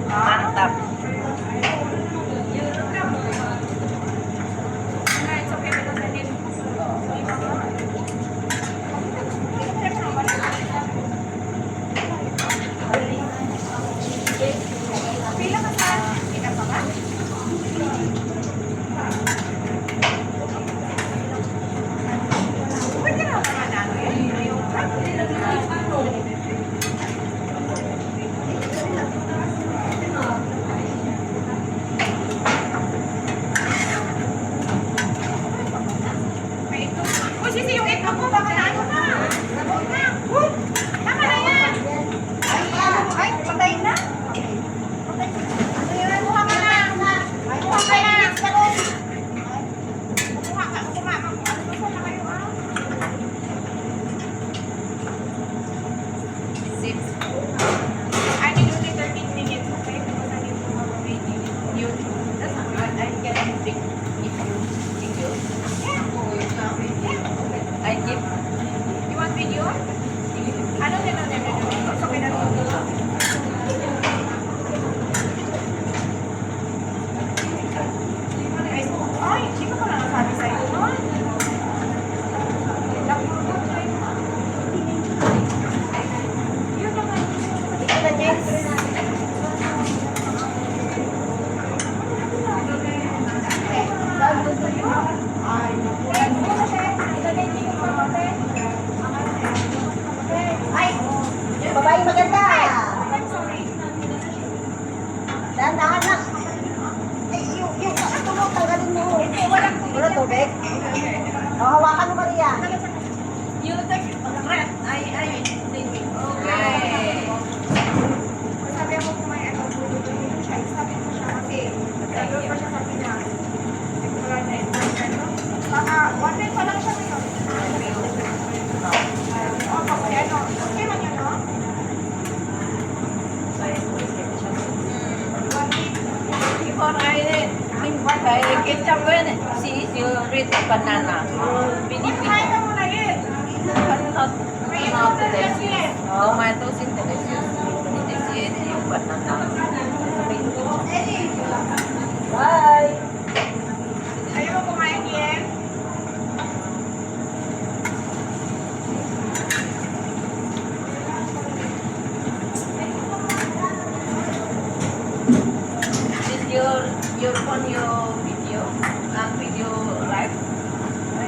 Mantap. Babae maganda. Dahan-dahan lang. Ay, yung tulog, tanggalin mo. Wala tubig? O, hawakan mo, Maria. You take red. Okay. Sabi ako kumain ako, bulutunin siya. Sabi ko siya kasi, nagkaroon pa siya sa Pinas. Wala na ito. Baka, one day pa lang siya ngayon. O, kasi ano, okay man yun, no? Before I get somewhere, she is you read the banana. Kain ka muna yun. Not delicious. Tomatoes is delicious. Delicious yung banana. Bye. Ayaw mo kumain yan? Is your phone your video? Video live?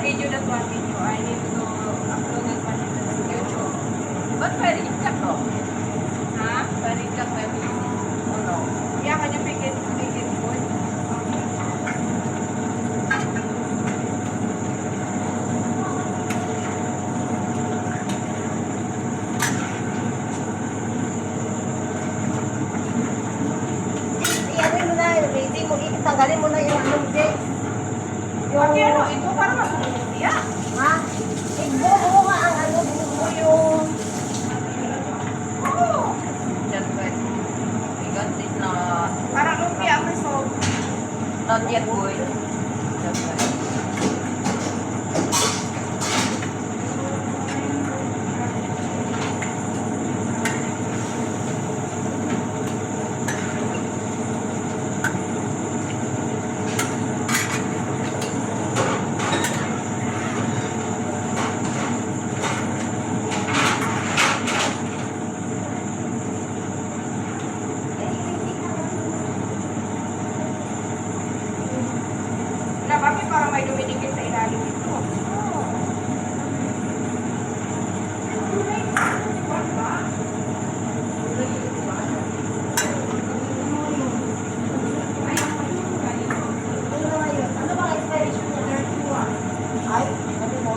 Video na one video. I need to upload that one in YouTube. But very cheap though. Ha? Very cheap, very easy. Oh no. Yeah, can you make it good? Iyan mo na, hindi mo, tanggalin mo na yung ano, Jess. Pati ano, ito para masusunod niya. Ha? Igbuo mo nga ang ano, buo yung... Oo. Just wait. Because it's not Parang lumpia ako so. yet good. Just wait. Na bakit parang may dumidikit sa ilalim ito? Ano bang expiration niya? Ay, ano mo?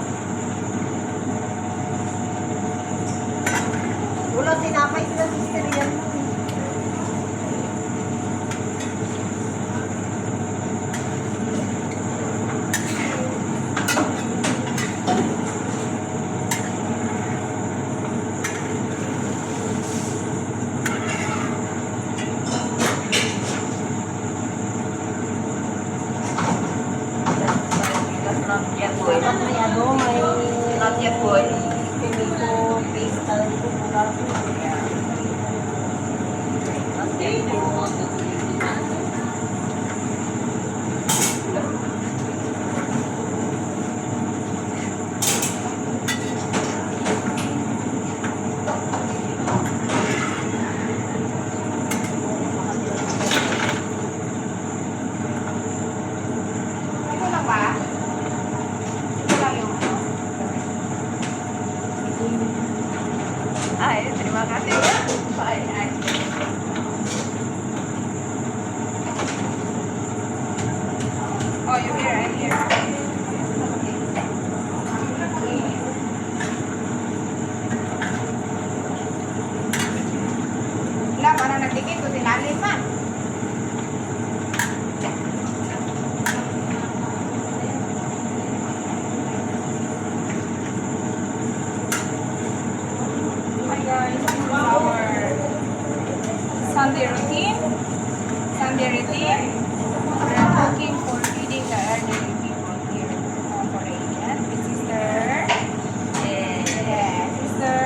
Wala tinapay sila sister yan. not yet boy. Dapat may ano, may... Not yet boy. Tomato paste talaga po. Yeah. Not yet boy. Ito na ba? Ito lang yung ano. Ay, terima kasih. Bye. Ay. Oh, you're here, I'm here. Wala, parang nagdikit ko sinalim pa. Hi guys, this is our Sunday routine. Sunday routine. We're cooking for feeding the elderly people here for Asian. With sister. Yeah, sister.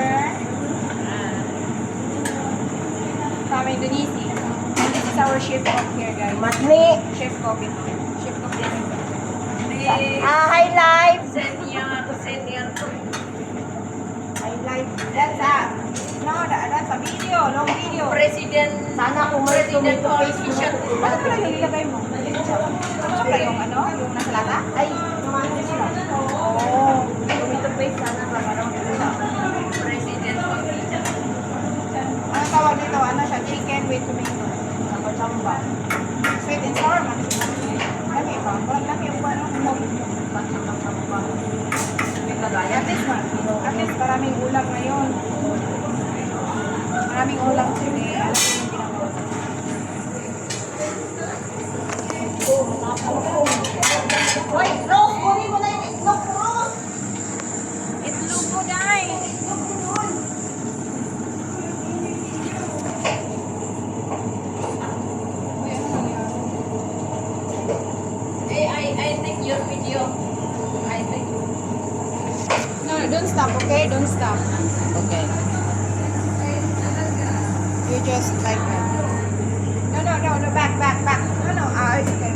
From Indonesia. And this is our chef cook here, guys. Matni. Chef cook ito. Chef cook din ito. Please. Highlight. Send yan to. Highlight. That's that's a video, long video. President. Sana kung may President tomato paste politician. Ano pala yung ilagay mo? Ano pala yung ano? Yung nasa lata? Ay, tomato siya. Oo. Tomato paste sana ba? Parang President politician. Ano tawag dito? Ano siya? Chicken with tomato. nakachamba. Sweet and sour man. Lami ba? Lami yung ano? At least man. At least maraming ulam ngayon. Maraming ulam sige. Alam mo yung ginagawa. Hoy, Rose, kunin mo na yung itlog, Rose! Itlog mo, Day! I think your video. I think. No, don't stop, okay? Don't stop. Okay. You just like that. No, back. No, it's okay.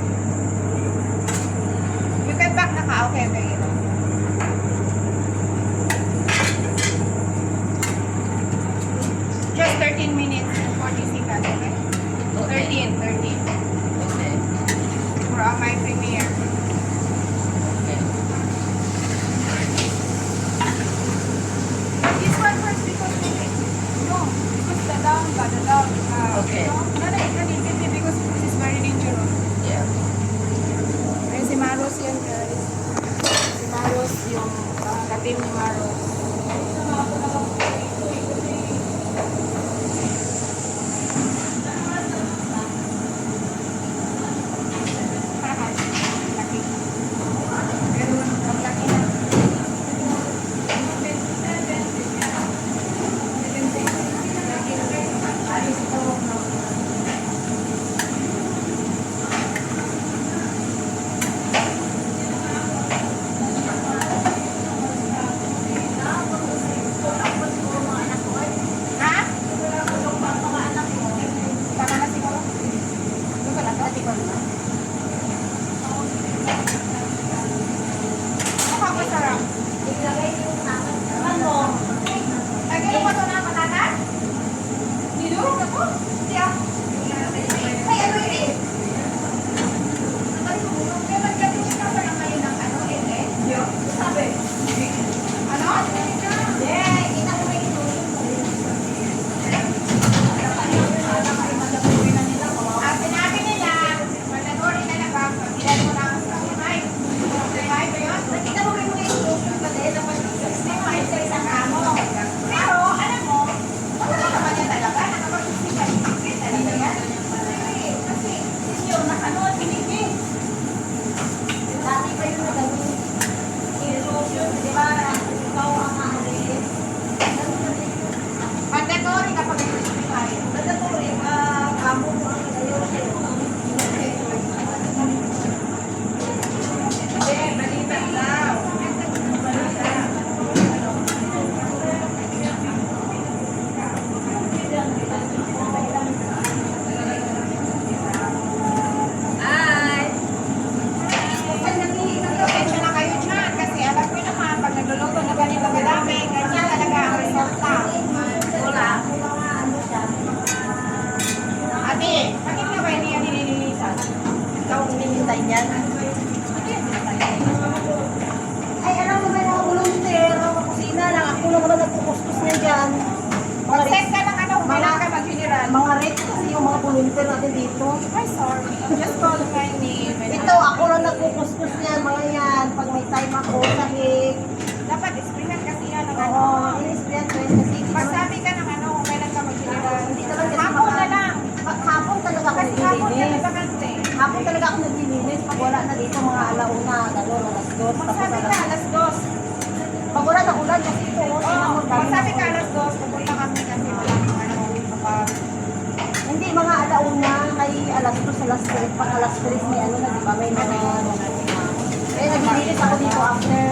You can back na ka. Okay. Just 13 minutes and 40 seconds, okay? 13. Okay. For my premiere. Okay. This one first because no, because the down. Okay. No, because this is very dangerous. Yeah. Ay, si Maros yan, guys. Si Maros, yung ka-team ni Maros. Laki. Pero, ang laki na. yan. Ay, alam mo ba yung mga volunteer, mga kusina lang. Ako lang naman nagpukuskus niya dyan. Mag-set ka ng ano, kailangan ka mag-general. Mga rate kasi yung mga volunteer natin dito. Ay, sorry. Just call my name. Ito, ako lang nagpukuskus niyan, mga yan. Pag may time ako, sahig. Dapat isprihan kasi yan ng ano. Oo, in-sprayan ko yun kasi. Pagsabi ka ng ano, kung kailan ka mag-general. Hindi naman kasi Hapon na lang. Hapon talaga ako Kasi hapon ka naglilinis. nagkakante. Hapon talaga ako naglilinis. Pag wala na dito, mga alauna, gano'n, alas 2. Magsabi ka, alas 2. Pag wala na ulan, kasi ito, Oo, magsabi ka alas 2, pupunta kami kasi wala kang ano, kapag... hindi, mga alauna, kay alas 2, alas 3. Pag alas 3, may ano na, di ba? May mga ano. Kaya naglilinis ako dito after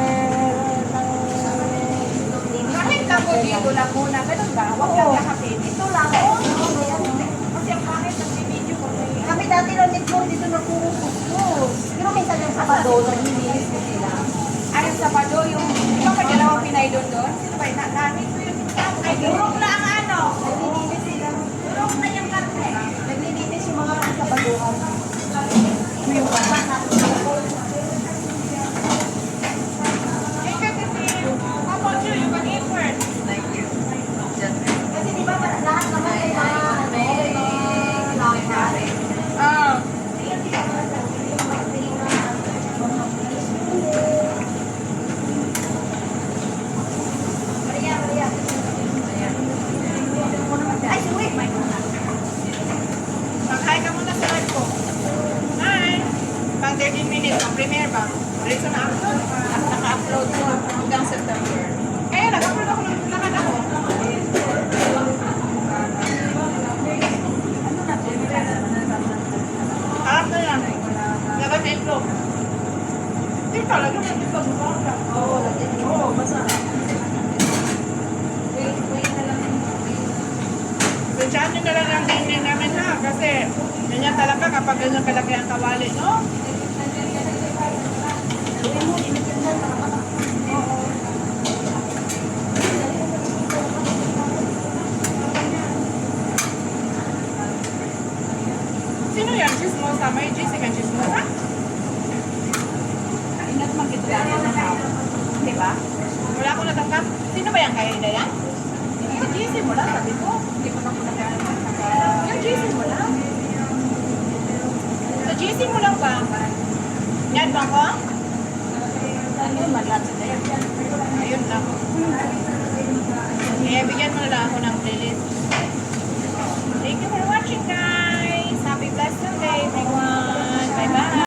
Kahit lang po dito lang muna, ganun ba? Huwag lang lakapin. ito lang. Oo, may ano. Kasi ang pangit ng video ko na yun. Kami dati lang dito na puro kuskus. Pero minsan yung Sabado, naglilinis ko sila. Ayun sa Pado, yung... Di ba may dalawang Pinay doon? Sino ba yun? Nanit ko yun. Ay, durog na ang ano. Naglilinis sila. Durog na yung karne. Naglilinis yung mga Sabaduhan. Yung bata na. How about you? You can eat first. Thank you. Just Kasi di ba lahat naman may mga ano, may mga lahat. Ah. Maria, Maria. Ay, suwi. Mag-hi ka muna sa live ko. Hi! Pang 13 minutes, ang premiere ba? Diretso na upload. naka-upload ko hanggang September. Kaya nag-upload ako ng lakad ako. Harap na yan. Lakad sa itlog. Hindi talaga sa itlog. Oo, lagyan mo. Oo, basa. Sadyahan nyo na lang ang dingding namin ha. Kasi ganyan talaga kapag ganyan kalaki ang kawali, no? Gawin mo, inigyan na lang. Sino yan? Chismosa? May Jessica Chismosa? Ingat magkita na ako. Di ba? Wala akong natanggap. Sino ba yan? Kaya na yan? Yung GC mo lang, sabi ko. Hindi ko na po nagkaroon. Yung GC mo lang. Sa GC mo lang ba? Yan ba ko? Ano yung malat sa daya? Ayun lang. Eh, bigyan mo na lang ako ng playlist.